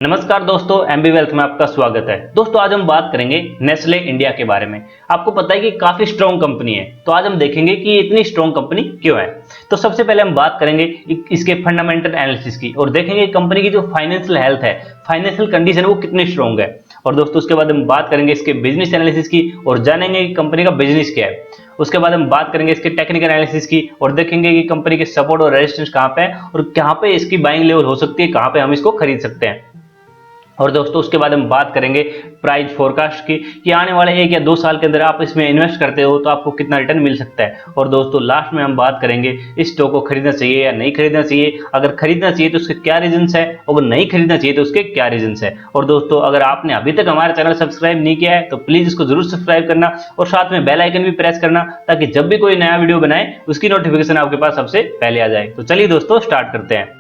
नमस्कार दोस्तों, MB wealth में आपका स्वागत है। दोस्तों आज हम बात करेंगे नेस्ले इंडिया के बारे में। आपको पता है कि काफी स्ट्रॉन्ग कंपनी है, तो आज हम देखेंगे कि इतनी स्ट्रॉन्ग कंपनी क्यों है। तो सबसे पहले हम बात करेंगे इसके फंडामेंटल एनालिसिस की और देखेंगे कंपनी की जो फाइनेंशियल हेल्थ है, फाइनेंशियल कंडीशन वो कितनी स्ट्रॉन्ग है। और दोस्तों उसके बाद हम बात करेंगे इसके बिजनेस एनालिसिस की और जानेंगे कि कंपनी का बिजनेस क्या है। उसके बाद हम बात करेंगे इसके टेक्निकल एनालिसिस की और देखेंगे कि कंपनी के सपोर्ट और रेजिस्टेंस कहां पे है और कहां पे इसकी बाइंग लेवल हो सकती है, कहां पे हम इसको खरीद सकते हैं। और दोस्तों उसके बाद हम बात करेंगे प्राइस फोरकास्ट की कि आने वाले 1 या 2 साल के अंदर आप इसमें इन्वेस्ट करते हो तो आपको कितना रिटर्न मिल सकता है। और दोस्तों लास्ट में हम बात करेंगे इस स्टॉक को खरीदना चाहिए या नहीं खरीदना चाहिए, अगर खरीदना चाहिए तो उसके क्या रीजंस है, अगर नहीं खरीदना चाहिए तो उसके क्या रीजंस है। और दोस्तों अगर आपने अभी तक हमारा चैनल सब्सक्राइब नहीं किया है तो प्लीज इसको जरूर सब्सक्राइब करना और साथ में बेल आइकन भी प्रेस करना, ताकि जब भी कोई नया वीडियो बनाए उसकी नोटिफिकेशन आपके पास सबसे पहले आ जाए। तो चलिए दोस्तों स्टार्ट करते हैं।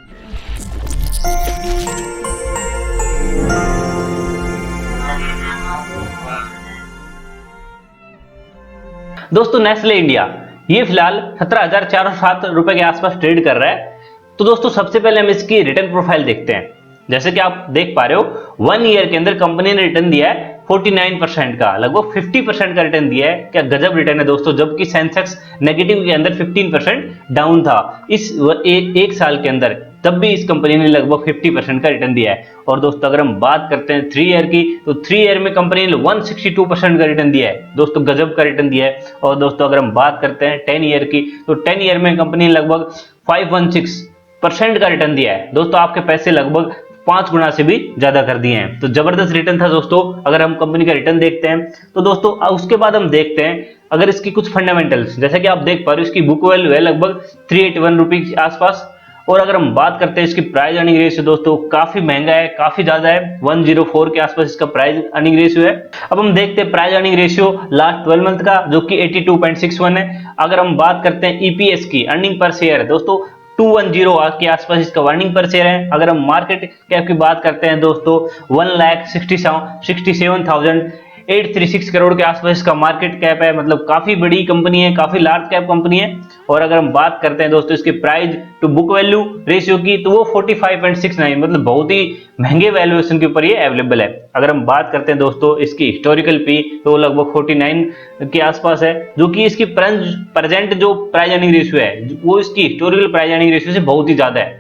दोस्तों नेस्ले इंडिया ये फिलहाल 17,407 रुपए के आसपास ट्रेड कर रहा है। तो दोस्तों सबसे पहले हम इसकी रिटर्न प्रोफाइल देखते हैं। जैसे कि आप देख पा रहे हो 1 ईयर के अंदर कंपनी ने रिटर्न दिया है 49% का, लगभग 50% का रिटर्न दिया है। क्या गजब रिटर्न है दोस्तों, जबकि सेंसेक्स नेगेटिव के अंदर 15% डाउन था इस एक साल के अंदर, तब भी इस कंपनी ने लगभग 50% का रिटर्न दिया है। और दोस्तों अगर हम बात करते हैं 3 ईयर की, तो 3 ईयर में कंपनी ने 162% का रिटर्न दिया है। दोस्तों गजब का रिटर्न दिया है। और दोस्तों अगर हम बात करते हैं 10 ईयर की, तो 10 ईयर में कंपनी ने लगभग 516% का रिटर्न दिया है। दोस्तों आपके पैसे लगभग 5 गुना से भी ज्यादा कर दिए हैं। तो जबरदस्त रिटर्न था दोस्तों। अगर हम कंपनी का रिटर्न देखते हैं तो दोस्तों उसके बाद हम देखते हैं अगर इसकी कुछ फंडामेंटल्स, जैसे कि आप देख पा रहे हो इसकी बुक वैल्यू है लगभग 381 रुपए के आसपास। और अगर हम बात करते हैं इसकी प्राइस अर्निंग रेशियो, दोस्तों काफी महंगा है, काफी ज्यादा है, 104 के आसपास इसका प्राइस अर्निंग रेशियो है। अब हम देखते हैं price earning ratio last 12 month का, जो कि 82.61 है। अगर हम बात करते हैं ईपीएस की, अर्निंग पर शेयर, दोस्तों 210 के आसपास इसका अर्निंग पर शेयर है। अगर हम मार्केट कैप की बात करते हैं दोस्तों 1,67,836 करोड़ के आसपास इसका मार्केट कैप है, मतलब काफी बड़ी कंपनी है, काफी लार्ज कैप कंपनी है। और अगर हम बात करते हैं दोस्तों इसके price to book value ratio की, तो वो 45.69, मतलब बहुत ही महंगे वैल्यूएशन के ऊपर ये अवेलेबल है। अगर हम बात करते हैं दोस्तों इसकी हिस्टोरिकल पी, तो लगभग 49 के आसपास है, जो कि इसकी प्रेजेंट जो प्राइस अर्निंग रेशियो है वो इसकी हिस्टोरिकल प्राइस अर्निंग रेशियो से बहुत ही ज्यादा है।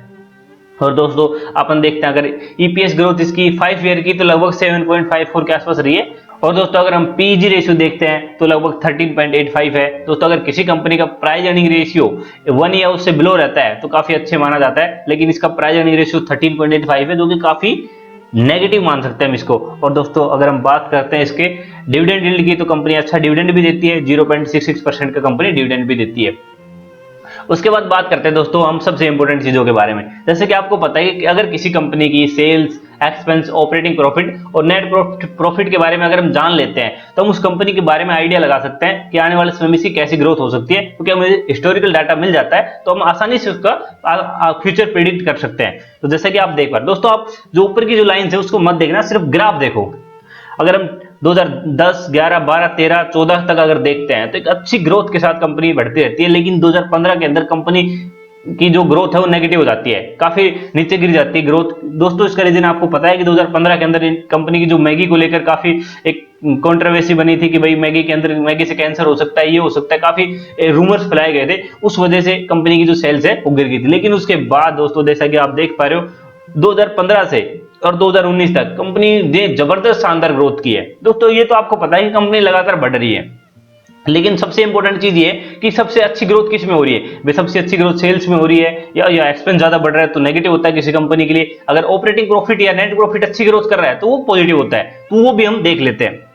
और दोस्तों अपन देखते हैं अगर ईपीएस ग्रोथ इसकी 5 ईयर की, तो लगभग 7.54 के आसपास रही है। और दोस्तों अगर हम पीजी रेशियो देखते हैं तो लगभग 13.85 है। दोस्तों अगर किसी कंपनी का प्राइस अर्निंग रेशियो 1 या उससे बिलो रहता है तो काफी अच्छे माना जाता है, लेकिन इसका प्राइस अर्निंग रेशियो 13.85 है, जो कि काफी नेगेटिव मान सकते हैं हम इसको। और दोस्तों अगर हम बात करते हैं इसके डिविडेंड यील्ड की, तो कंपनी अच्छा डिविडेंड भी देती है, 0.66% का कंपनी डिविडेंड भी देती है। उसके बाद बात करते हैं दोस्तों हम सबसे इंपॉर्टेंट चीजों के बारे में। जैसे कि आपको पता है कि अगर किसी कंपनी की सेल्स, एक्सपेंस, ऑपरेटिंग प्रॉफिट और नेट प्रॉफिट के बारे में अगर हम जान लेते हैं तो हम उस कंपनी के बारे में आइडिया लगा सकते हैं कि आने वाले समय में इसकी कैसी ग्रोथ हो सकती है, क्योंकि हमें हिस्टोरिकल डाटा मिल जाता है तो हम आसानी से उसका फ्यूचर प्रेडिक्ट कर सकते हैं। तो जैसे कि आप देख पा रहे दोस्तों, आप जो ऊपर की जो लाइन है उसको मत देखना, सिर्फ ग्राफ देखो। अगर हम 2010, 11, 12, 13, 14 तक अगर देखते हैं तो एक अच्छी ग्रोथ के साथ कंपनी बढ़ती रहती है, लेकिन 2015 के अंदर कंपनी की जो ग्रोथ है वो नेगेटिव हो जाती है, काफी नीचे गिर जाती है ग्रोथ। दोस्तों इसका रीजन आपको पता है कि 2015 के अंदर कंपनी की जो मैगी को लेकर काफी एक कंट्रोवर्सी बनी थी कि भाई मैगी के अंदर, मैगी से कैंसर हो सकता है, ये हो सकता है, काफी रूमर्स फैलाए गए थे। उस वजह से कंपनी की जो सेल्स है वो गिर गई थी। लेकिन उसके बाद दोस्तों जैसा कि आप देख पा रहे हो 2015 से और 2019 तक कंपनी ने जबरदस्त शानदार ग्रोथ की है। दोस्तों ये तो आपको पता है कि कंपनी लगातार बढ़ रही है, लेकिन सबसे इंपॉर्टेंट चीज ये कि सबसे अच्छी ग्रोथ किस में हो रही है। वे सबसे अच्छी ग्रोथ सेल्स में हो रही है या एक्सपेंस ज्यादा बढ़ रहा है तो नेगेटिव होता है किसी कंपनी के लिए। अगर ऑपरेटिंग प्रॉफिट या नेट प्रॉफिट अच्छी ग्रोथ कर रहा है तो वो पॉजिटिव होता है, तो वो भी हम देख लेते हैं।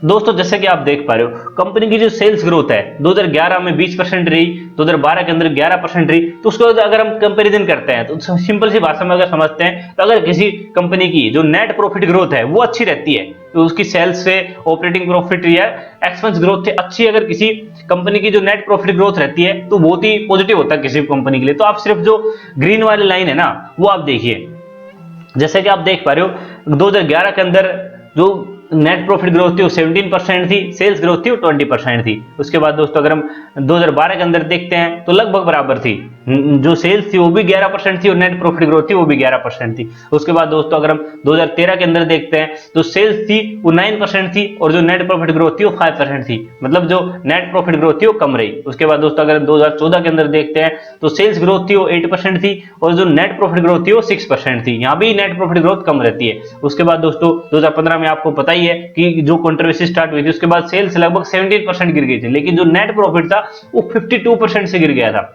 दोस्तों जैसे कि आप देख पा रहे हो कंपनी की जो सेल्स ग्रोथ है 2011 में 20% रही, 2012 के अंदर 11% रही। तो उसको अगर हम कंपैरिजन करते हैं तो सिंपल सी भाषा में अगर समझते हैं तो अगर किसी कंपनी की जो नेट प्रॉफिट ग्रोथ है वो अच्छी रहती है, तो उसकी सेल्स से ऑपरेटिंग प्रॉफिट या एक्सपेंस ग्रोथ से अच्छी अगर किसी कंपनी की जो नेट प्रॉफिट ग्रोथ रहती है तो बहुत ही पॉजिटिव होता है किसी कंपनी के लिए। तो आप सिर्फ जो ग्रीन वाली लाइन है ना वो आप देखिए। जैसे कि आप देख पा रहे हो 2011 के अंदर जो नेट प्रॉफिट ग्रोथ थी वो 17% थी, सेल्स ग्रोथ थी वो 20% थी। उसके बाद दोस्तों अगर हम 2012 के अंदर देखते हैं तो लगभग बराबर थी, जो सेल्स थी वो भी 11% थी और नेट प्रॉफिट ग्रोथ थी वो भी 11% थी। उसके बाद दोस्तों अगर हम 2013 के अंदर देखते हैं तो सेल्स थी वो 9% थी और जो नेट प्रॉफिट ग्रोथ थी वो 5% थी, मतलब जो नेट प्रॉफिट ग्रोथ थी वो कम रही। उसके बाद दोस्तों अगर 2014 के अंदर देखते हैं तो सेल्स ग्रोथ थी वो 8% थी और जो नेट प्रॉफिट ग्रोथ थी वो 6% थी, यहाँ भी नेट प्रॉफिट ग्रोथ कम रहती है। उसके बाद दोस्तों 2015 में आपको पता ही है कि जो कंट्रोवर्सी स्टार्ट हुई थी उसके बाद सेल्स लगभग 17% गिर गई थी, लेकिन जो नेट प्रॉफिट था वो 52% से गिर गया था।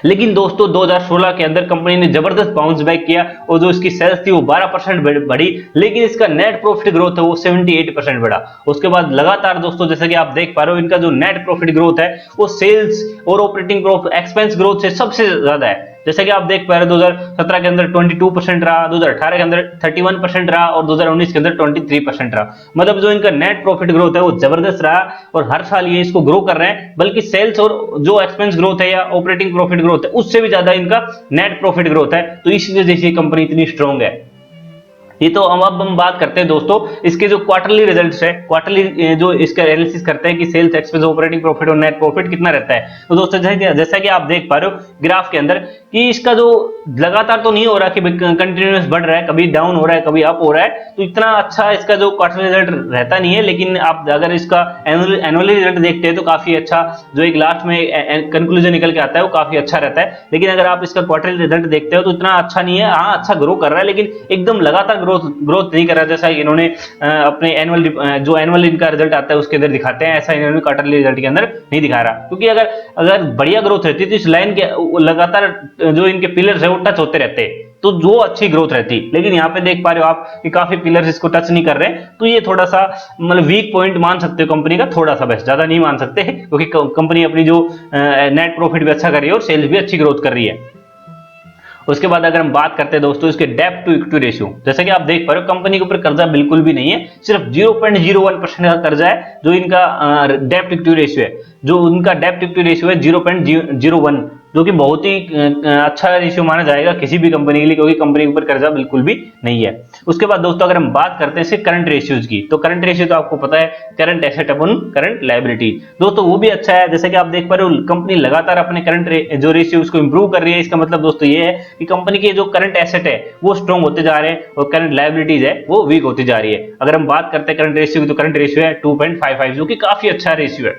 लेकिन दोस्तों 2016 के अंदर कंपनी ने जबरदस्त बाउंस बैक किया और जो इसकी सेल्स थी वो 12% बढ़ी, लेकिन इसका नेट प्रॉफिट ग्रोथ है वो 78% बढ़ा। उसके बाद लगातार दोस्तों जैसे कि आप देख पा रहे हो इनका जो नेट प्रॉफिट ग्रोथ है वो सेल्स और ऑपरेटिंग एक्सपेंस ग्रोथ से सबसे ज्यादा है। जैसे कि आप देख पा रहे हो 2017 के अंदर 22% रहा, 2018 के अंदर 31% रहा और 2019 के अंदर 23% रहा। मतलब जो इनका नेट प्रॉफिट ग्रोथ है वो जबरदस्त रहा और हर साल ये इसको ग्रो कर रहे हैं, बल्कि सेल्स और जो एक्सपेंस ग्रोथ है या ऑपरेटिंग प्रॉफिट ग्रोथ है उससे भी ज्यादा इनका नेट प्रॉफिट ग्रोथ है। तो इस वजह से ये कंपनी इतनी स्ट्रांग है। ये तो अब हम बात करते हैं दोस्तों इसके जो क्वार्टरली रिजल्ट्स है, क्वार्टरली जो इसका एनालिसिस करते हैं कि सेल्स, एक्सपेंस, ऑपरेटिंग प्रॉफिट और नेट प्रॉफिट कितना रहता है। तो दोस्तों जैसा कि आप देख पा रहे हो ग्राफ के अंदर कि इसका जो लगातार तो नहीं हो रहा कि कंटिन्यूअस बढ़ रहा है, कभी डाउन हो रहा है कभी अप हो रहा है, तो इतना अच्छा इसका जो क्वार्टरली रिजल्ट रहता नहीं है। लेकिन आप अगर इसका एनुअली रिजल्ट देखते हैं तो काफी अच्छा, जो एक लास्ट में कंक्लूजन निकल के आता है वो काफी अच्छा रहता है। लेकिन अगर आप इसका क्वार्टरली रिजल्ट देखते हो तो इतना अच्छा नहीं है। हाँ अच्छा ग्रो कर रहा है लेकिन एकदम लगातार ग्रोथ नहीं कर रहा, जैसा इन्होंने अपने जो एनुअल इनका रिजल्ट आता है उसके अंदर दिखाते हैं, ऐसा इन्होंने क्वार्टरली रिजल्ट के अंदर नहीं दिखा रहा। क्योंकि अगर बढ़िया ग्रोथ रहती तो इस लाइन के लगातार जो इनके पिलर्स है वो टच होते रहते तो जो अच्छी ग्रोथ रहती। लेकिन यहाँ पे देख पा रहे हो आप कि काफी पिलर्स इसको टच नहीं कर रहे, तो ये थोड़ा सा मतलब वीक पॉइंट मान सकते हो कंपनी का, थोड़ा सा, बस ज्यादा नहीं मान सकते क्योंकि कंपनी अपनी जो नेट प्रॉफिट भी अच्छा कर रही है और सेल्स भी अच्छी ग्रोथ कर रही है। उसके बाद अगर हम बात करते हैं दोस्तों इसके डेब्ट टू इक्विटी रेशियो, जैसे कि आप देख पा रहे हो कंपनी के ऊपर कर्जा बिल्कुल भी नहीं है, सिर्फ 0.01% का कर्जा है। जो इनका डेब्ट इक्विटी रेशियो है, जो उनका डेब्ट इक्विटी रेशियो है 0.01, जो कि बहुत ही अच्छा रेशियो माना जाएगा किसी भी कंपनी के लिए, क्योंकि कंपनी के ऊपर कर्जा बिल्कुल भी नहीं है। उसके बाद दोस्तों अगर हम बात करते हैं इसके करंट रेशियोज की, तो करंट रेशियो तो आपको पता है करंट एसेट अपन करंट लायबिलिटी, दोस्तों वो भी अच्छा है। जैसे कि आप देख पा रहे हो कंपनी लगातार अपने करंट जो रेशियो उसको इंप्रूव कर रही है। इसका मतलब दोस्तों ये है कि कंपनी के जो करंट एसेट है वो स्ट्रॉन्ग होते जा रहे हैं और करंट लायबिलिटीज है वो वीक होती जा रही है। अगर हम बात करते हैं करंट रेशियो की तो करंट रेशियो है 2.55, जो कि काफी अच्छा रेशियो है।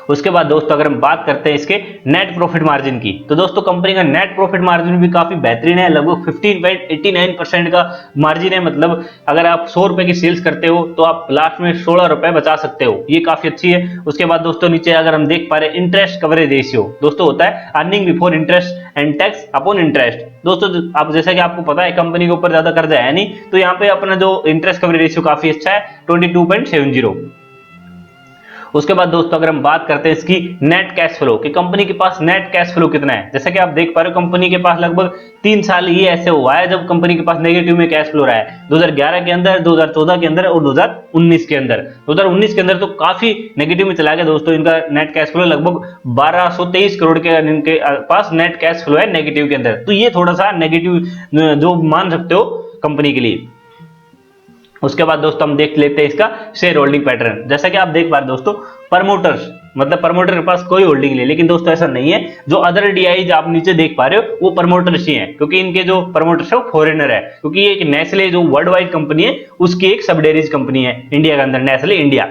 उसके बाद दोस्तों अगर हम बात करते हैं इसके नेट प्रॉफिट मार्जिन की, तो दोस्तों कंपनी का नेट प्रॉफिट मार्जिन भी काफी बेहतरीन है, लगभग 15.89% का मार्जिन है। मतलब अगर आप 100 रुपए की सेल्स करते हो तो आप लास्ट में 16 रुपए बचा सकते हो, ये काफी अच्छी है। उसके बाद दोस्तों नीचे अगर हम देख पा रहे हैं इंटरेस्ट कवरेज रेशियो, दोस्तों होता है earning before interest and tax upon interest. दोस्तों आप जैसा कि आपको पता है कंपनी के ऊपर ज्यादा कर्जा है नहीं, तो यहाँ पे अपना जो इंटरेस्ट कवरेज रेशियो काफी अच्छा है 22.70। उसके बाद दोस्तों अगर हम बात करते हैं इसकी नेट कैश फ्लो कि कंपनी के पास नेट कैश फ्लो कितना है, जैसा कि आप देख पा रहे हो कंपनी के पास लगभग 3 साल ये ऐसे हुआ है जब कंपनी के पास नेगेटिव में कैश फ्लो रहा है, 2011 के अंदर, 2014 के अंदर और 2019 के अंदर। 2019 के अंदर तो काफी नेगेटिव में चला गया दोस्तों इनका नेट कैश फ्लो, लगभग 1223 करोड़ के इनके पास नेट कैश फ्लो है नेगेटिव के अंदर। तो ये थोड़ा सा नेगेटिव जो मान सकते हो कंपनी के लिए। उसके बाद दोस्तों हम देख लेते हैं इसका शेयर होल्डिंग पैटर्न। जैसा कि आप देख पा रहे दोस्तों प्रमोटर्स, मतलब प्रमोटर के पास कोई होल्डिंग नहीं, लेकिन दोस्तों ऐसा नहीं है। जो अदर डीआई आप नीचे देख पा रहे हो वो प्रमोटर्स ही हैं, क्योंकि इनके जो प्रमोटर्स है वो फॉरेनर है, क्योंकि ये एक नेस्ले जो वर्ल्ड वाइड कंपनी है उसकी एक सबडेरीज कंपनी है इंडिया के अंदर, नेस्ले इंडिया।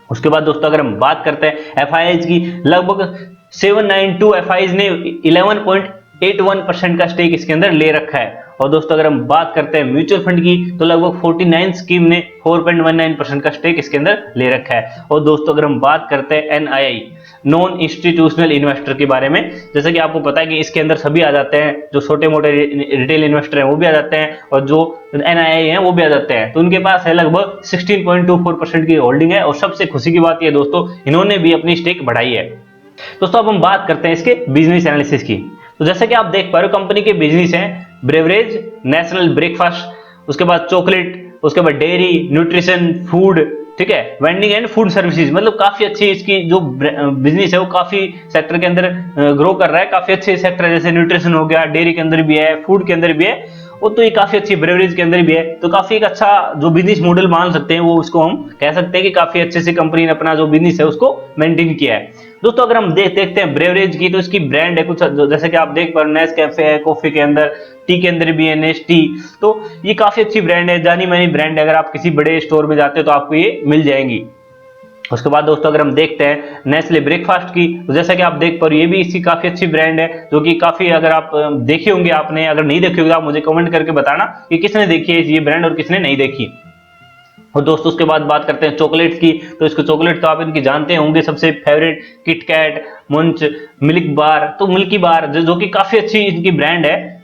उसके बाद दोस्तों अगर हम बात करते हैं एफआईआईज की, लगभग 792 एफआईआईज ने 11.81% का स्टेक इसके अंदर ले रखा है। और दोस्तों अगर हम बात करते हैं म्यूचुअल फंड की, तो लगभग 49 स्कीम ने 4.19% का स्टेक इसके अंदर ले रखा है। और दोस्तों अगर हम बात करते हैं एनआईआई, नॉन इंस्टीट्यूशनल इन्वेस्टर के बारे में, जैसे कि आपको पता है कि इसके अंदर सभी आ जाते हैं, जो छोटे मोटे रिटेल इन्वेस्टर हैं वो भी आ जाते हैं और जो एनआईआई हैं वो भी आ जाते हैं। तो उनके पास है लगभग 16.24% की होल्डिंग है। और सबसे खुशी की बात ये दोस्तों इन्होंने भी अपनी स्टेक बढ़ाई है। दोस्तों अब हम बात करते हैं इसके बिजनेस एनालिसिस की। तो जैसे कि आप देख पा रहे हो कंपनी के बिजनेस हैं ब्रेवरेज, नेशनल ब्रेकफास्ट, उसके बाद चॉकलेट, उसके बाद डेयरी, न्यूट्रिशन, फूड, ठीक है, वेंडिंग एंड फूड सर्विसेज। मतलब काफी अच्छी इसकी जो बिजनेस है वो काफी सेक्टर के अंदर ग्रो कर रहा है, काफी अच्छे सेक्टर है, जैसे न्यूट्रिशन हो गया, डेयरी के अंदर भी है, फूड के अंदर भी है, वो तो ये काफी अच्छी ब्रेवरेज के अंदर भी है। तो काफी एक अच्छा जो बिजनेस मॉडल मान सकते हैं वो उसको हम कह सकते हैं कि काफी अच्छे से कंपनी ने अपना जो बिजनेस है उसको मेंटेन किया है। दोस्तों अगर हम देखते हैं ब्रेवरेज की, तो इसकी ब्रांड है कुछ जैसे कि आप देख पा रहे हो, नेस्कैफे है कॉफी के अंदर, टी के अंदर भी है नेस्टी। तो ये काफी अच्छी ब्रांड है, जानी मानी ब्रांड है, अगर आप किसी बड़े स्टोर में जाते हो तो आपको ये मिल जाएंगी। उसके बाद दोस्तों अगर हम देखते हैं नेस्ले ब्रेकफास्ट की, तो जैसा कि आप देख पा रहे हो ये भी इसकी काफी अच्छी ब्रांड है, जो कि काफी, अगर आप देखे होंगे आपने, अगर नहीं देखे होंगे आप मुझे कमेंट करके बताना कि किसने देखी है ये ब्रांड और किसने नहीं देखी। और दोस्तों उसके बाद बात करते हैं चॉकलेट्स की, तो इसको चॉकलेट तो आप इनकी जानते होंगे, सबसे फेवरेट किटकैट, मुंच, मिल्क बार, तो मिल्की बार जो कि काफी अच्छी इनकी ब्रांड है,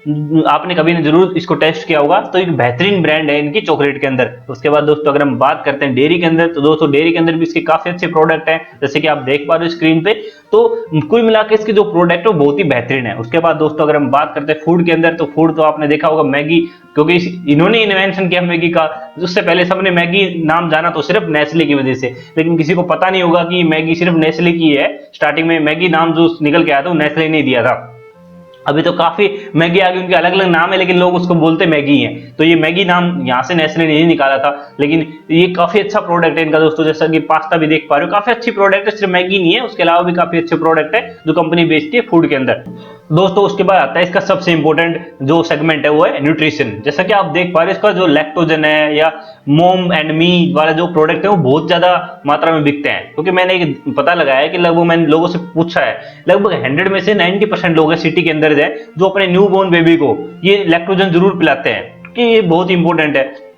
आपने कभी ना जरूर इसको टेस्ट किया होगा, तो एक बेहतरीन ब्रांड है इनकी चॉकलेट के अंदर। उसके बाद दोस्तों अगर हम बात करते हैं डेयरी के अंदर, तो दोस्तों डेयरी के अंदर भी इसके काफी अच्छे प्रोडक्ट हैं, जैसे कि आप देख पा रहे हो स्क्रीन पे। तो कुल मिलाकर इसके जो प्रोडक्ट है वो बहुत ही बेहतरीन है। उसके बाद दोस्तों अगर हम बात करते हैं फूड के अंदर, तो फूड तो आपने देखा होगा मैगी, क्योंकि इन्होंने इन्वेंशन किया मैगी का। उससे पहले सबने मैगी नाम जाना तो सिर्फ नेस्ले की वजह से, लेकिन किसी को पता नहीं होगा कि मैगी सिर्फ नेस्ले की है। स्टार्टिंग में मैगी नाम जो निकल के आया था वो नेस्ले ने दिया था। अभी तो काफी मैगी आ गई, उनके अलग अलग नाम है, लेकिन लोग उसको बोलते मैगी है। तो ये मैगी नाम यहाँ से नेस्ले ने नहीं निकाला था, लेकिन ये काफी अच्छा प्रोडक्ट है इनका दोस्तों। जैसा कि पास्ता भी देख पा रहे हो, काफी अच्छी प्रोडक्ट है, सिर्फ मैगी नहीं है, उसके अलावा भी काफी अच्छे प्रोडक्ट है जो कंपनी बेचती है फूड के अंदर। दोस्तों उसके बाद आता है इसका सबसे इंपॉर्टेंट जो सेगमेंट है वो है न्यूट्रिशन। जैसा कि आप देख पा रहे हो इसका जो लैक्टोजन है या मोम एंड मी वाला जो प्रोडक्ट है वो बहुत ज्यादा मात्रा में बिकते हैं, क्योंकि मैंने एक पता लगाया है कि लगभग मैंने लोगों से पूछा है, लगभग 100 में से 90% लोग हैं सिटी के अंदर जो अपने न्यू बोर्न बेबी को ये लैक्टोजन जरूर पिलाते हैं, कि ये बहुत इंपॉर्टेंट है।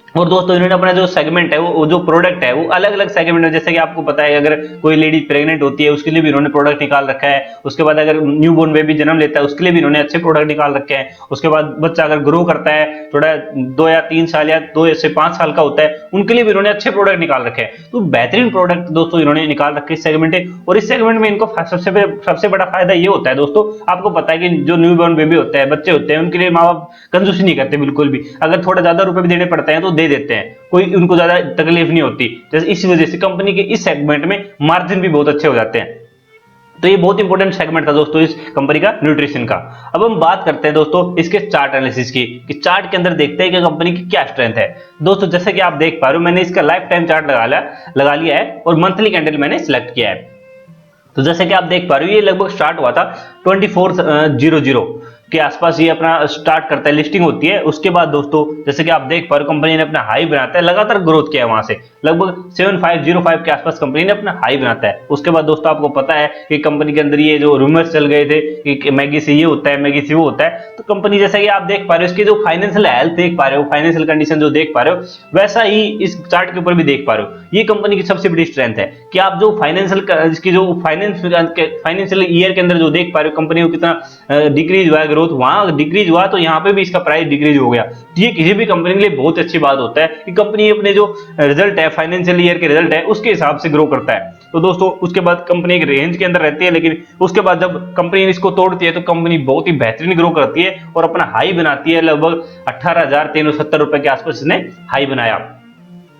और दोस्तों इन्होंने अपना जो सेगमेंट है वो जो प्रोडक्ट है वो अलग अलग सेगमेंट है, जैसे कि आपको पता है अगर कोई लेडी प्रेग्नेंट होती है उसके लिए भी इन्होंने प्रोडक्ट निकाल रखा है। उसके बाद अगर न्यू बोर्न बेबी जन्म लेता है उसके लिए भी इन्होंने अच्छे प्रोडक्ट निकाल रखे हैं। उसके बाद बच्चा अगर ग्रो करता है थोड़ा 2 या 3 साल या 2 से 5 साल का होता है, उनके लिए भी इन्होंने अच्छे प्रोडक्ट निकाल रखे हैं। तो बेहतरीन प्रोडक्ट दोस्तों इन्होंने निकाल रखे इस सेगमेंट है। और इस सेगमेंट में इनको सबसे बड़ा फायदा ये होता है दोस्तों, आपको पता है कि जो न्यू बोर्न बेबी होता है, बच्चे होते हैं, उनके लिए माँ बाप कंजूसी नहीं करते बिल्कुल भी, अगर थोड़ा ज्यादा रुपए भी देने पड़ते हैं तो दे देते हैं, कोई उनको ज्यादा तकलीफ नहीं होती। जैसे इस वजह से कंपनी के इस सेगमेंट में मार्जिन भी बहुत अच्छे हो जाते हैं। तो ये बहुत इंपॉर्टेंट सेगमेंट था दोस्तों इस कंपनी का न्यूट्रिशन का। अब हम बात करते हैं दोस्तों इसके चार्ट एनालिसिस की, कि चार्ट के अंदर देखते हैं कि कंपनी की क्या स्ट्रेंथ है। दोस्तों जैसे कि आप देख पा रहे हो मैंने इसका लाइफ टाइम चार्ट लगा लिया है और मंथली कैंडल मैंने सिलेक्ट किया है। तो जैसे कि आप देख पा रहे हो ये लगभग स्टार्ट हुआ था 2400 के आसपास, ये अपना स्टार्ट करता है, लिस्टिंग होती है। उसके बाद दोस्तों जैसे कि आप देख पा रहे हो कंपनी ने अपना हाई बनाता है, लगातार ग्रोथ किया है वहां से, लगभग 7505 के आसपास कंपनी ने अपना हाई बनाता है। उसके बाद दोस्तों आपको पता है कि कंपनी के अंदर ये जो रूमर्स चल गए थे कि मैगी से ये होता है, मैगी से वो होता है, तो कंपनी जैसा कि आप देख पा रहे हो इसकी जो फाइनेंशियल हेल्थ देख पा रहे हो, फाइनेंशियल कंडीशन जो देख पा रहे हो, वैसा ही इस चार्ट के ऊपर भी देख पा रहे हो। ये कंपनी की सबसे बड़ी स्ट्रेंथ है कि आप जो फाइनेंशियल इसकी जो फाइनेंशियल ईयर के अंदर जो देख पा रहे हो कंपनी को कितना डिक्रीज हुआ है ग्रोथ, वहां डिक्रीज हुआ तो यहाँ पे भी इसका प्राइस डिक्रीज हो गया। ये किसी भी कंपनी के लिए बहुत अच्छी बात होता है कि कंपनी अपने जो रिजल्ट है, फाइनेंशियल ईयर के रिजल्ट है, उसके हिसाब से ग्रो करता है। तो दोस्तों उसके बाद कंपनी एक रेंज के अंदर रहती है, लेकिन उसके बाद जब कंपनी इसको तोड़ती है तो कंपनी बहुत ही बेहतरीन ग्रो करती है और अपना हाई बनाती है, लगभग 18,370 रुपए के आसपास इसने हाई बनाया।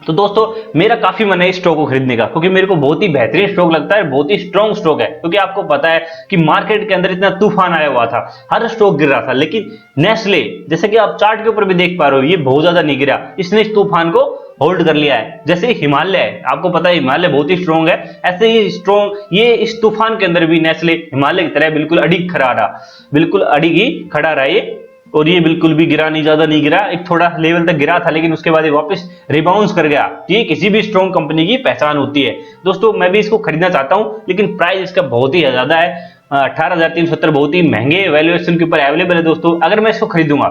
तो दोस्तों मेरा काफी मन है इस स्टॉक को खरीदने का, क्योंकि मेरे को बहुत ही बेहतरीन स्टॉक लगता है, बहुत ही स्ट्रॉन्ग स्टॉक है। क्योंकि आपको पता है कि मार्केट के अंदर इतना तूफान आया हुआ था, हर स्टॉक गिर रहा था, लेकिन नेस्ले जैसे कि आप चार्ट के ऊपर भी देख पा रहे हो ये बहुत ज्यादा नहीं गिरा, इसने इस तूफान को होल्ड कर लिया है। जैसे हिमालय है, आपको पता है हिमालय बहुत ही स्ट्रॉन्ग है, ऐसे ही स्ट्रॉन्ग ये इस तूफान के अंदर भी नेस्ले हिमालय की तरह बिल्कुल अडिग खड़ा रहा, बिल्कुल अडिग ही खड़ा रहा ये। और ये बिल्कुल भी गिरा नहीं, ज्यादा नहीं गिरा, एक थोड़ा लेवल तक गिरा था, लेकिन उसके बाद ये वापस रिबाउंस कर गया। ये किसी भी स्ट्रॉन्ग कंपनी की पहचान होती है। दोस्तों मैं भी इसको खरीदना चाहता हूं, लेकिन प्राइस इसका बहुत ही ज्यादा है, 18,370 बहुत ही महंगे वैल्यूएशन के ऊपर अवेलेबल है दोस्तों। अगर मैं इसको खरीदूंगा,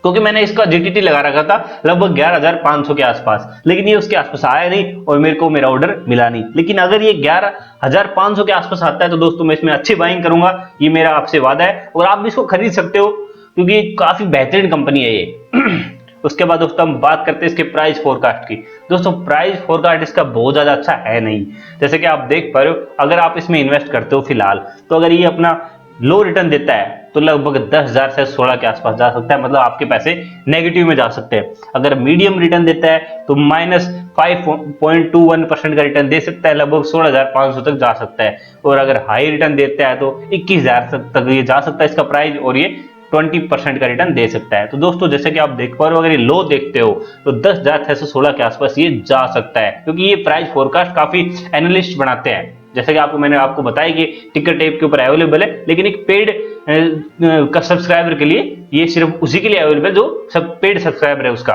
क्योंकि मैंने इसका जीटीटी लगा रखा था लगभग 11,500 के आसपास, लेकिन ये उसके आसपास आया नहीं और मेरे को मेरा ऑर्डर मिला नहीं। लेकिन अगर ये 11,500 के आसपास आता है तो दोस्तों मैं इसमें अच्छी बाइंग करूंगा, ये मेरा आपसे वादा है। और आप भी इसको खरीद सकते हो, क्योंकि काफी बेहतरीन कंपनी है ये। उसके बाद दोस्तों हम बात करते हैं इसके प्राइस फोरकास्ट की। दोस्तों प्राइस फोरकास्ट इसका बहुत ज्यादा अच्छा है नहीं, जैसे कि आप देख पा रहे हो। अगर आप इसमें इन्वेस्ट करते हो फिलहाल, तो अगर ये अपना लो रिटर्न देता है तो लगभग 10,000 से 16 के आसपास जा सकता है, मतलब आपके पैसे नेगेटिव में जा सकते हैं। अगर मीडियम रिटर्न देता है तो -5.21% का रिटर्न दे सकता है, लगभग 16,500 तक जा सकता है। और अगर हाई रिटर्न देता है तो 21,000 तक ये जा सकता है इसका प्राइस, और ये 20% का रिटर्न दे सकता है। तो दोस्तों जैसे कि आप देख पा रहे हो, अगर ये लो देखते हो तो 10,616 के आसपास ये जा सकता है, क्योंकि ये प्राइस फोरकास्ट काफी एनालिस्ट बनाते हैं। जैसे कि मैंने आपको बताया कि टिकट ऐप के ऊपर अवेलेबल है, लेकिन एक पेड का सब्सक्राइबर के लिए ये सिर्फ उसी के लिए अवेलेबल जो सब पेड सब्सक्राइबर है उसका।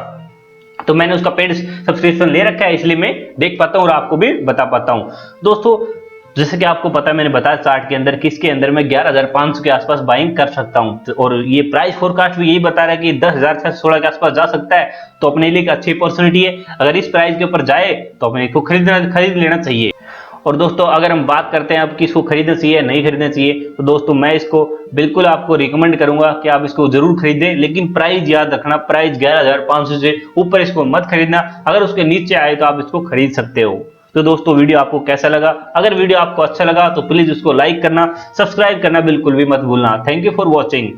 तो मैंने उसका पेड सब्सक्रिप्शन ले रखा है, इसलिए मैं देख पाता हूँ और आपको भी बता पाता हूँ। दोस्तों जैसे कि आपको पता है, मैंने बताया चार्ट के अंदर किसके अंदर मैं 11,500 के आसपास बाइंग कर सकता हूं, और ये प्राइस फोरकास्ट भी यही बता रहा है कि 10,016 के आसपास जा सकता है। तो अपने लिए एक अच्छी अपॉर्चुनिटी है, अगर इस प्राइस के ऊपर जाए तो अपने को खरीद लेना चाहिए। और दोस्तों अगर हम बात करते हैं अब कि इसको खरीदना चाहिए नहीं खरीदना चाहिए, तो दोस्तों मैं इसको बिल्कुल आपको रिकमेंड करूंगा कि आप इसको जरूर खरीदें, लेकिन प्राइस याद रखना, प्राइस 11,500 से ऊपर इसको मत खरीदना। अगर उसके नीचे आए तो आप इसको खरीद सकते हो। तो दोस्तों वीडियो आपको कैसा लगा? अगर वीडियो आपको अच्छा लगा तो प्लीज उसको लाइक करना, सब्सक्राइब करना बिल्कुल भी मत भूलना। Thank you for watching.